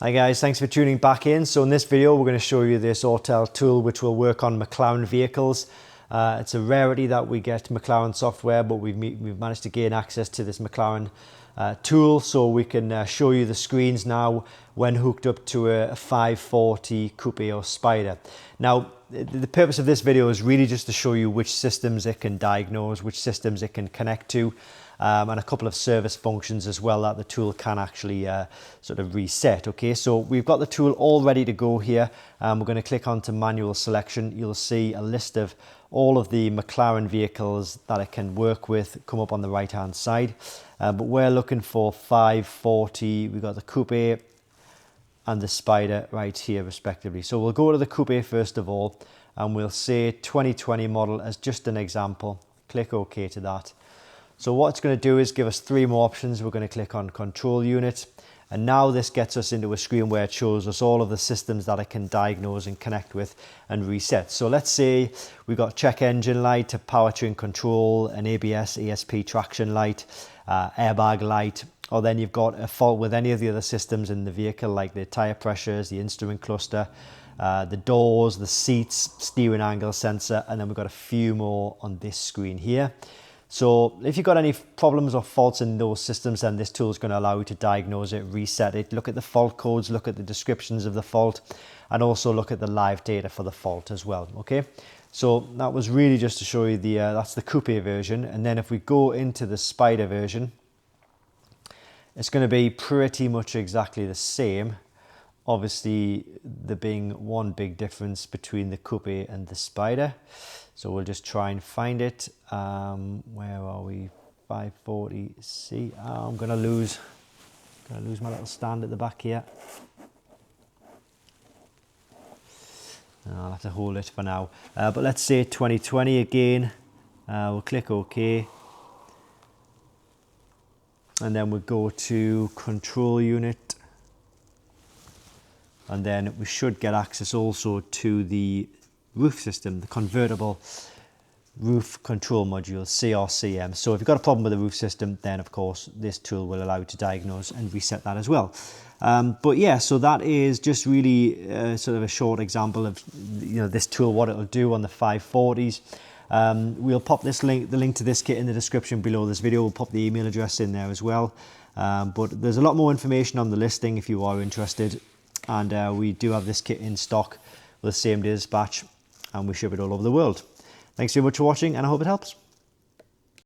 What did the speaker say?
Hi guys, thanks for tuning back in. So in this video we're going to show you this Autel tool which will work on McLaren vehicles. It's a rarity that we get McLaren software, but we've managed to gain access to this McLaren tool so we can show you the screens now when hooked up to a 540 Coupe or Spyder. Now the purpose of this video is really just to show you which systems it can diagnose, which systems it can connect to, and a couple of service functions as well that the tool can actually sort of reset. Okay, so we've got the tool all ready to go here. We're going to click onto manual selection. You'll see a list of all of the McLaren vehicles that it can work with come up on the right hand side, but we're looking for 540. We've got the Coupe and the Spyder right here respectively. So we'll go to the Coupe first of all, and we'll say 2020 model as just an example. Click OK to that. So what it's going to do is give us three more options. We're going to click on control unit, and now this gets us into a screen where it shows us all of the systems that it can diagnose and connect with and reset. So let's say we've got check engine light, a powertrain control, an ABS, ESP traction light, airbag light, or then you've got a fault with any of the other systems in the vehicle like the tyre pressures, the instrument cluster, the doors, the seats, steering angle sensor, and then we've got a few more on this screen here. So if you've got any problems or faults in those systems, then this tool is going to allow you to diagnose it, reset it, look at the fault codes, look at the descriptions of the fault, and also look at the live data for the fault as well. Okay, so that was really just to show you that's the Coupe version. And then if we go into the Spyder version, it's going to be pretty much exactly the same. Obviously, there being one big difference between the Coupe and the Spyder. So we'll just try and find it. Where are we? 540C. Oh, I'm gonna lose my little stand at the back here. I'll have to hold it for now. But let's say 2020 again. We'll click OK. And then we'll go to control unit. And then we should get access also to the roof system, the convertible roof control module, CRCM. So if you've got a problem with the roof system, then of course this tool will allow you to diagnose and reset that as well. But yeah, so that is just really sort of a short example of this tool, what it'll do on the 540s. We'll pop the link to this kit in the description below this video. We'll pop the email address in there as well. But there's a lot more information on the listing if you are interested. And we do have this kit in stock with the same day dispatch, and we ship it all over the world. Thanks very much for watching, and I hope it helps.